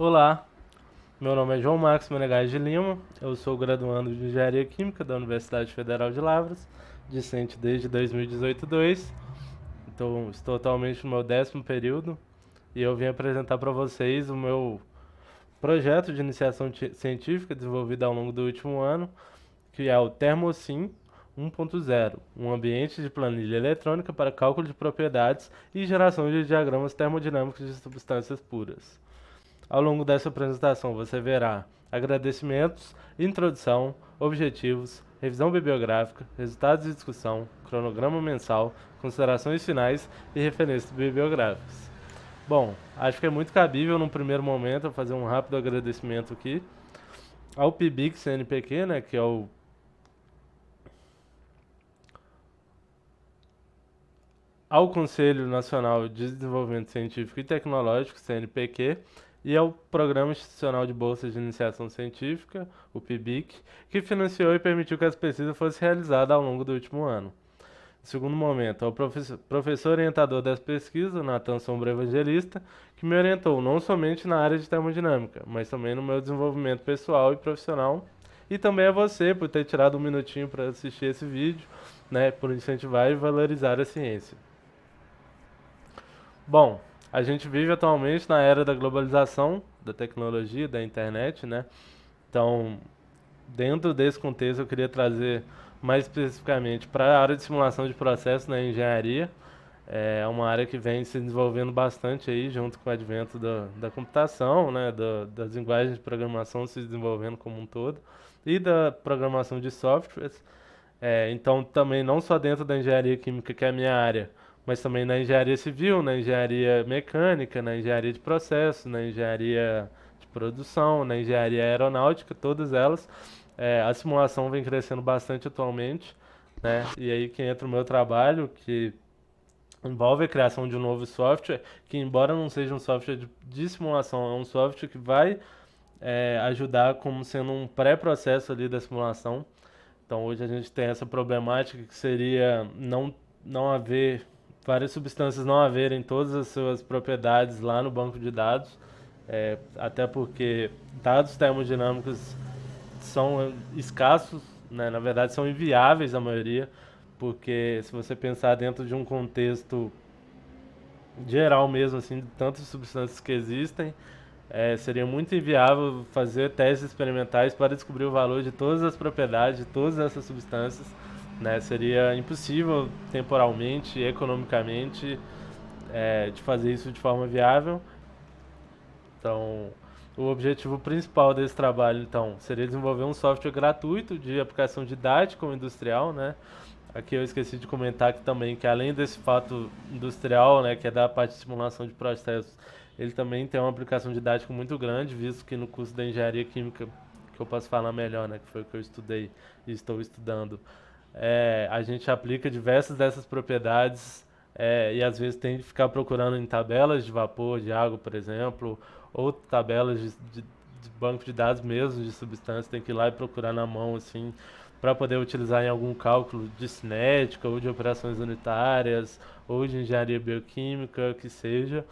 Olá, meu nome é João Marcos Menegas de Lima, eu sou graduando de Engenharia Química da Universidade Federal de Lavras, discente desde 2018-2, então estou atualmente no meu 10º período e eu vim apresentar para vocês o meu projeto de iniciação científica desenvolvido ao longo do último ano, que é o ThermoSim 1.0, um ambiente de planilha eletrônica para cálculo de propriedades e geração de diagramas termodinâmicos de substâncias puras. Ao longo dessa apresentação você verá agradecimentos, introdução, objetivos, revisão bibliográfica, resultados de discussão, cronograma mensal, considerações finais e referências bibliográficas. Bom, acho que é muito cabível num primeiro momento eu fazer um rápido agradecimento aqui ao PIBIC CNPq, né, que é ao Conselho Nacional de Desenvolvimento Científico e Tecnológico, CNPq, e ao Programa Institucional de Bolsas de Iniciação Científica, o PIBIC, que financiou e permitiu que as pesquisas fossem realizadas ao longo do último ano. Em segundo momento, ao professor orientador das pesquisas, Natan Sombra Evangelista, que me orientou não somente na área de termodinâmica, mas também no meu desenvolvimento pessoal e profissional. E também a você por ter tirado um minutinho para assistir esse vídeo, né, por incentivar e valorizar a ciência. Bom, a gente vive atualmente na era da globalização, da tecnologia, da internet, né? Então, dentro desse contexto, eu queria trazer mais especificamente para a área de simulação de processos na engenharia. É uma área que vem se desenvolvendo bastante aí, junto com o advento da computação, né? Das linguagens de programação se desenvolvendo como um todo, e da programação de softwares. Então, também não só dentro da engenharia química, que é a minha área, mas também na engenharia civil, na engenharia mecânica, na engenharia de processos, na engenharia de produção, na engenharia aeronáutica, todas elas. A simulação vem crescendo bastante atualmente, né? E aí que entra o meu trabalho, que envolve a criação de um novo software, que embora não seja um software de simulação, é um software que vai ajudar como sendo um pré-processo ali da simulação. Então hoje a gente tem essa problemática que seria não haver várias substâncias não haverem todas as suas propriedades lá no banco de dados, até porque dados termodinâmicos são escassos, né? Na verdade são inviáveis a maioria, porque se você pensar dentro de um contexto geral mesmo, assim, de tantas substâncias que existem, seria muito inviável fazer testes experimentais para descobrir o valor de todas as propriedades de todas essas substâncias, né? Seria impossível temporalmente, economicamente, de fazer isso de forma viável. Então, o objetivo principal desse trabalho, então, seria desenvolver um software gratuito de aplicação didática ou industrial, né? Aqui eu esqueci de comentar que também que além desse fato industrial, né, que é da parte de simulação de processos, ele também tem uma aplicação didática muito grande, visto que no curso da engenharia química, que eu posso falar melhor, né, que foi o que eu estudei e estou estudando, a gente aplica diversas dessas propriedades e às vezes tem que ficar procurando em tabelas de vapor, de água, por exemplo, ou tabelas de banco de dados mesmo de substâncias, tem que ir lá e procurar na mão assim para poder utilizar em algum cálculo de cinética ou de operações unitárias ou de engenharia bioquímica, que seja.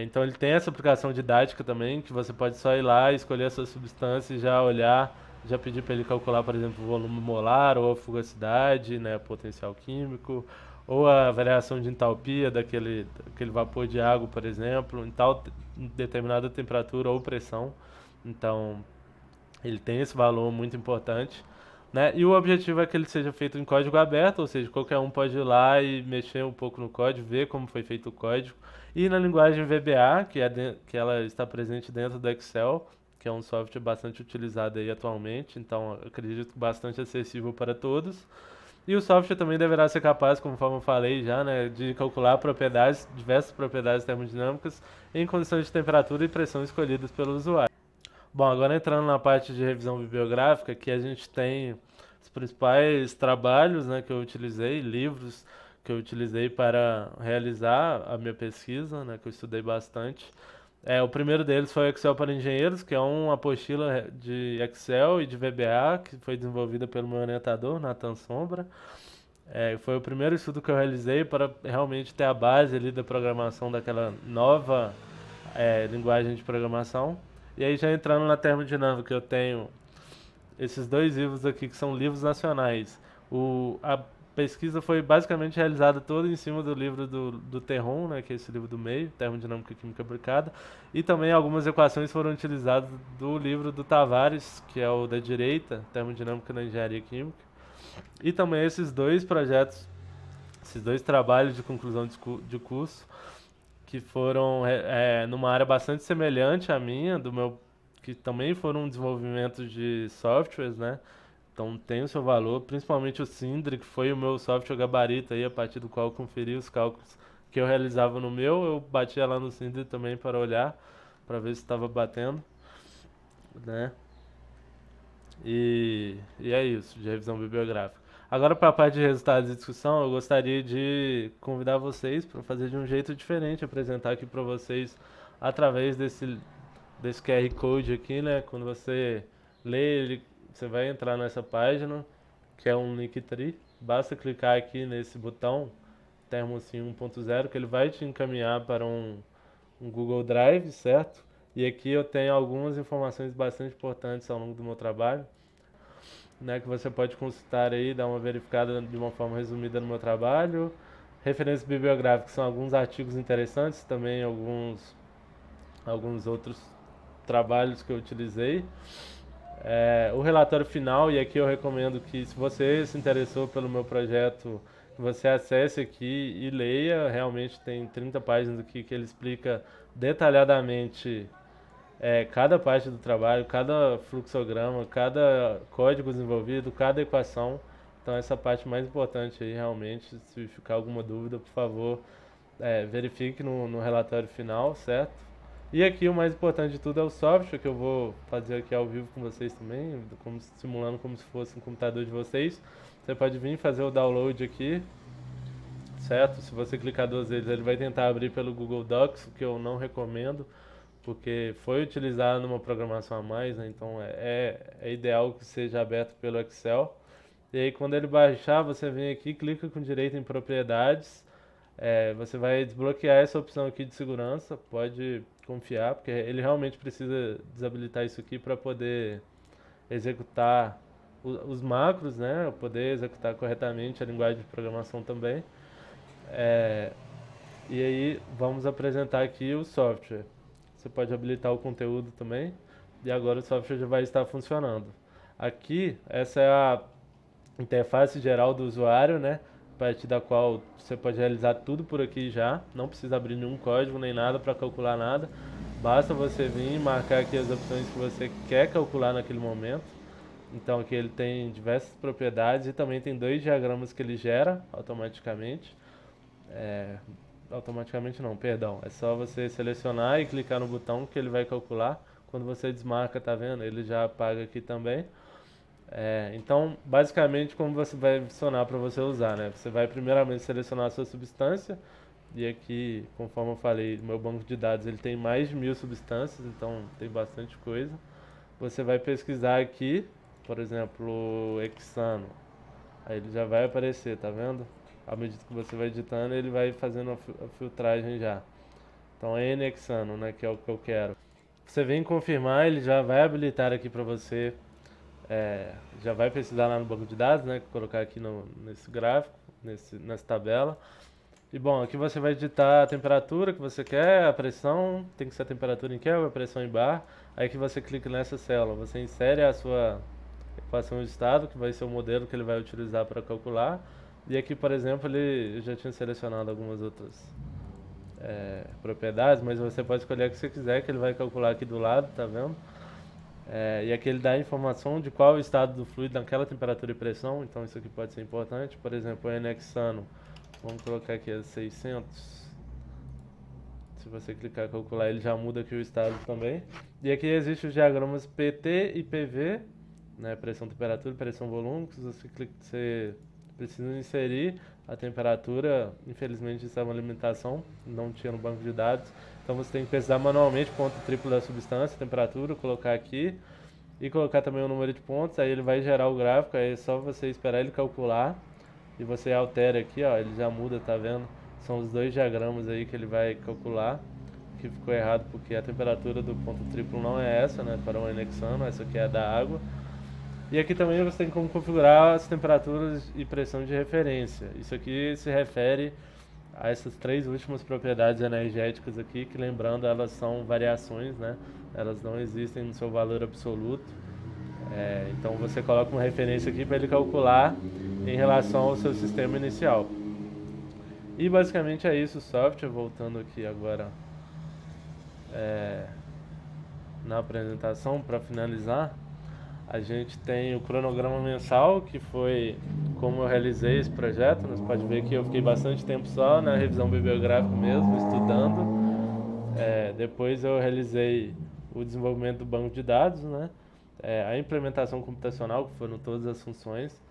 Então ele tem essa aplicação didática também, que você pode só ir lá, escolher a sua substância e já olhar, já pedir para ele calcular, por exemplo, o volume molar ou a fugacidade, né, potencial químico, ou a variação de entalpia daquele vapor de água, por exemplo, em determinada temperatura ou pressão. Então, ele tem esse valor muito importante, né? E o objetivo é que ele seja feito em código aberto, ou seja, qualquer um pode ir lá e mexer um pouco no código, ver como foi feito o código. E na linguagem VBA, que ela está presente dentro do Excel, que é um software bastante utilizado aí atualmente, então acredito que bastante acessível para todos. E o software também deverá ser capaz, conforme eu falei já, né, de calcular propriedades, diversas propriedades termodinâmicas em condições de temperatura e pressão escolhidas pelo usuário. Bom, agora entrando na parte de revisão bibliográfica, que a gente tem os principais trabalhos, né, que eu utilizei, livros que eu utilizei para realizar a minha pesquisa, né, que eu estudei bastante. O primeiro deles foi o Excel para Engenheiros, que é uma apostila de Excel e de VBA, que foi desenvolvida pelo meu orientador, Nathan Sombra. Foi o primeiro estudo que eu realizei para realmente ter a base ali da programação daquela nova linguagem de programação. E aí já entrando na termodinâmica, eu tenho esses dois livros aqui que são livros nacionais. A pesquisa foi basicamente realizada toda em cima do livro do Terron, né, que é esse livro do meio, Termodinâmica Química Aplicada, e também algumas equações foram utilizadas do livro do Tavares, que é o da direita, Termodinâmica na Engenharia Química. E também esses dois projetos, esses dois trabalhos de conclusão de curso, que foram numa área bastante semelhante à minha, que também foram desenvolvimentos de softwares, né? Então tem o seu valor, principalmente o Sindri, que foi o meu software gabarito aí, a partir do qual eu conferi os cálculos que eu realizava no meu, eu batia lá no Sindri também para olhar, para ver se estava batendo, né? E é isso, de revisão bibliográfica. Agora, para a parte de resultados de discussão, eu gostaria de convidar vocês para fazer de um jeito diferente, apresentar aqui para vocês através desse QR Code aqui, né? Quando você lê ele, você vai entrar nessa página, que é um Linktree. Basta clicar aqui nesse botão Termosim 1.0, que ele vai te encaminhar para um Google Drive, certo? E aqui eu tenho algumas informações bastante importantes ao longo do meu trabalho, né, que você pode consultar aí, dar uma verificada de uma forma resumida no meu trabalho. Referências bibliográficas são alguns artigos interessantes, também alguns outros trabalhos que eu utilizei. O relatório final, e aqui eu recomendo que, se você se interessou pelo meu projeto, que você acesse aqui e leia. Realmente tem 30 páginas aqui que ele explica detalhadamente cada parte do trabalho, cada fluxograma, cada código desenvolvido, cada equação. Então essa parte mais importante aí, realmente, se ficar alguma dúvida, por favor, verifique no relatório final, certo? E aqui o mais importante de tudo é o software, que eu vou fazer aqui ao vivo com vocês também, simulando como se fosse um computador de vocês. Você pode vir fazer o download aqui, certo? Se você clicar duas vezes, ele vai tentar abrir pelo Google Docs, o que eu não recomendo, porque foi utilizado numa programação a mais, né? Então é ideal que seja aberto pelo Excel. E aí quando ele baixar, você vem aqui, clica com direito em propriedades, você vai desbloquear essa opção aqui de segurança, pode confiar, porque ele realmente precisa desabilitar isso aqui para poder executar os macros, né? Poder executar corretamente a linguagem de programação também. É, e aí vamos apresentar aqui o software. Você pode habilitar o conteúdo também. E agora o software já vai estar funcionando. Aqui, essa é a interface geral do usuário, né? A partir da qual você pode realizar tudo por aqui já. Não precisa abrir nenhum código nem nada para calcular nada. Basta você vir e marcar aqui as opções que você quer calcular naquele momento. Então aqui ele tem diversas propriedades e também tem dois diagramas que ele gera automaticamente. É, automaticamente não, perdão. É só você selecionar e clicar no botão que ele vai calcular. Quando você desmarca, tá vendo? Ele já apaga aqui também. Então, basicamente, como você vai funcionar para você usar, né? Você vai primeiramente selecionar a sua substância. E aqui, conforme eu falei, meu banco de dados ele tem mais de 1000 substâncias, então tem bastante coisa. Você vai pesquisar aqui, por exemplo, hexano. Aí ele já vai aparecer, tá vendo? À medida que você vai editando, ele vai fazendo a filtragem já. Então é N-hexano, né, que é o que eu quero. Você vem confirmar, ele já vai habilitar aqui para você, já vai precisar lá no banco de dados, né, colocar aqui nesse gráfico, nessa tabela. E bom, aqui você vai digitar a temperatura que você quer, a pressão, tem que ser a temperatura em Kelvin, a pressão em bar. Aí que você clica nessa célula, você insere a sua equação de estado, que vai ser o modelo que ele vai utilizar para calcular. E aqui, por exemplo, eu já tinha selecionado algumas outras propriedades, mas você pode escolher a que você quiser, que ele vai calcular aqui do lado, tá vendo? E aqui ele dá a informação de qual é o estado do fluido naquela temperatura e pressão, então isso aqui pode ser importante. Por exemplo, o N-hexano, vamos colocar aqui a 600. Se você clicar em calcular, ele já muda aqui o estado também. E aqui existem os diagramas PT e PV, né, pressão, temperatura, pressão, volume, que você precisa inserir a temperatura. Infelizmente isso é uma limitação, não tinha no banco de dados. Então você tem que pesquisar manualmente ponto triplo da substância, temperatura, colocar aqui e colocar também o número de pontos. Aí ele vai gerar o gráfico, aí é só você esperar ele calcular e você altera aqui, ó, ele já muda, tá vendo? São os dois diagramas aí que ele vai calcular. que ficou errado porque a temperatura do ponto triplo não é essa, né, para o NXano, essa aqui é da água. E aqui também você tem como configurar as temperaturas e pressão de referência. Isso aqui se refere a essas três últimas propriedades energéticas aqui, que lembrando, elas são variações, né? Elas não existem no seu valor absoluto. Então você coloca uma referência aqui para ele calcular em relação ao seu sistema inicial. E basicamente é isso o software, voltando aqui agora na apresentação para finalizar. A gente tem o cronograma mensal, que foi como eu realizei esse projeto. Você pode ver que eu fiquei bastante tempo só na revisão bibliográfica mesmo, estudando. Depois eu realizei o desenvolvimento do banco de dados, né? A implementação computacional, que foram todas as funções,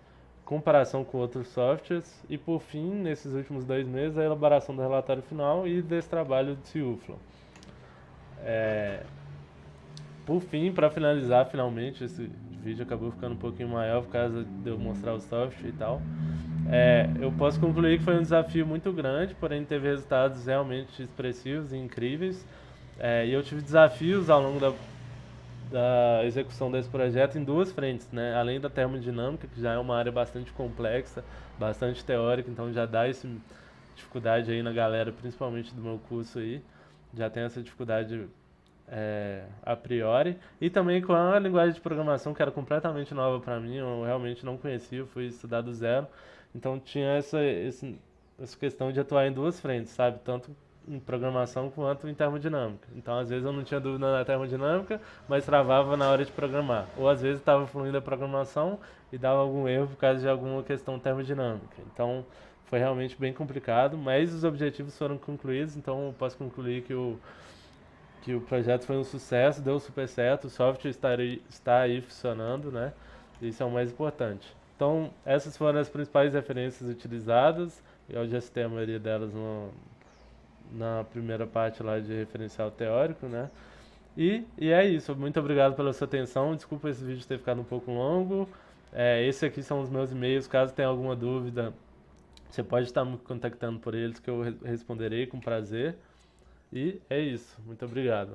comparação com outros softwares e, por fim, nesses últimos 2 meses, a elaboração do relatório final e desse trabalho de Ciuflo. Por fim, para finalizar, finalmente, esse vídeo acabou ficando um pouquinho maior por causa de eu mostrar o software e tal. Eu posso concluir que foi um desafio muito grande, porém teve resultados realmente expressivos e incríveis. E eu tive desafios ao longo da execução desse projeto em duas frentes, né? Além da termodinâmica, que já é uma área bastante complexa, bastante teórica, então já dá essa dificuldade aí na galera, principalmente do meu curso aí, já tem essa dificuldade a priori, e também com a linguagem de programação que era completamente nova para mim, eu realmente não conhecia, eu fui estudar do zero, então tinha essa questão de atuar em duas frentes, sabe? Tanto em programação quanto em termodinâmica. Então, às vezes eu não tinha dúvida na termodinâmica, mas travava na hora de programar. Ou às vezes estava fluindo a programação e dava algum erro por causa de alguma questão termodinâmica. Então, foi realmente bem complicado, mas os objetivos foram concluídos, então eu posso concluir que o projeto foi um sucesso, deu super certo, o software está aí funcionando, né? Isso é o mais importante. Então, essas foram as principais referências utilizadas, eu já citei a maioria delas na primeira parte lá de referencial teórico, né? E é isso, muito obrigado pela sua atenção, desculpa esse vídeo ter ficado um pouco longo. Esses aqui são os meus e-mails, caso tenha alguma dúvida, você pode estar me contactando por eles que eu responderei com prazer. E é isso, muito obrigado.